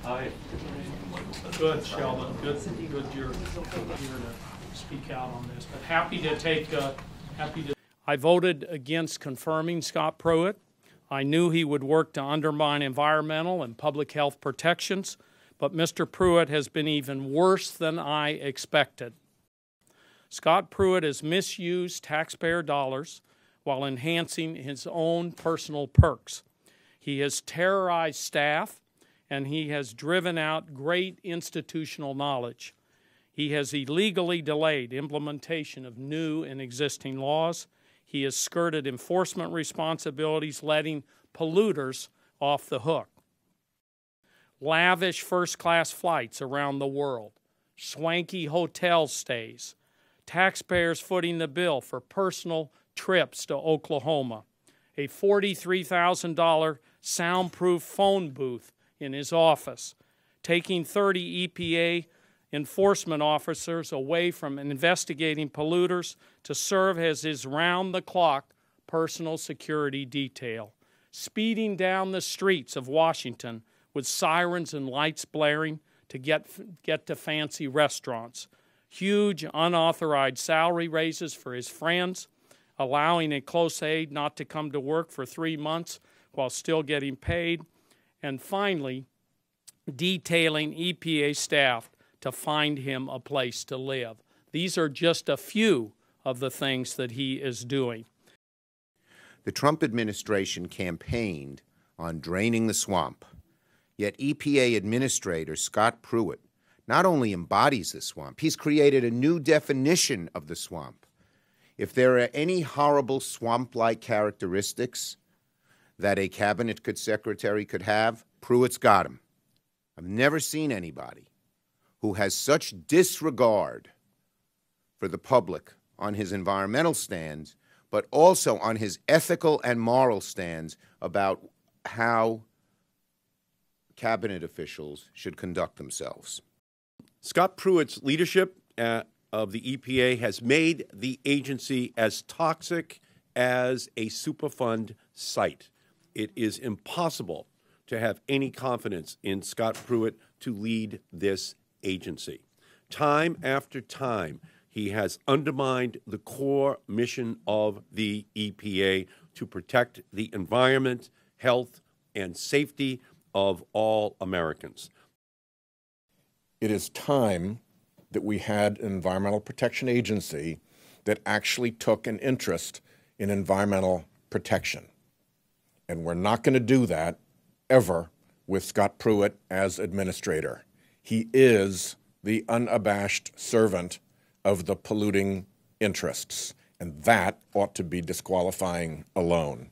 Hi. Good, Sheldon. Good you're here to speak out on this. But happy to. I voted against confirming Scott Pruitt. I knew he would work to undermine environmental and public health protections, but Mr. Pruitt has been even worse than I expected. Scott Pruitt has misused taxpayer dollars while enhancing his own personal perks. He has terrorized staff, and he has driven out great institutional knowledge. He has illegally delayed implementation of new and existing laws. He has skirted enforcement responsibilities, letting polluters off the hook. Lavish first-class flights around the world, swanky hotel stays, taxpayers footing the bill for personal trips to Oklahoma, a $43,000 soundproof phone booth in his office, taking 30 EPA enforcement officers away from investigating polluters to serve as his round-the-clock personal security detail, speeding down the streets of Washington with sirens and lights blaring to get to fancy restaurants, huge unauthorized salary raises for his friends, allowing a close aide not to come to work for 3 months while still getting paid, and finally, detailing EPA staff to find him a place to live. These are just a few of the things that he is doing. The Trump administration campaigned on draining the swamp, yet EPA Administrator Scott Pruitt not only embodies the swamp, he's created a new definition of the swamp. If there are any horrible swamp-like characteristics that a cabinet secretary could have, Pruitt's got them. I've never seen anybody who has such disregard for the public on his environmental stands, but also on his ethical and moral stands about how cabinet officials should conduct themselves. Scott Pruitt's leadership of the EPA has made the agency as toxic as a Superfund site. It is impossible to have any confidence in Scott Pruitt to lead this agency. Time after time, he has undermined the core mission of the EPA to protect the environment, health, and safety of all Americans. It is time that we had an environmental protection agency that actually took an interest in environmental protection. And we're not going to do that ever with Scott Pruitt as administrator. He is the unabashed servant of the polluting interests, and that ought to be disqualifying alone.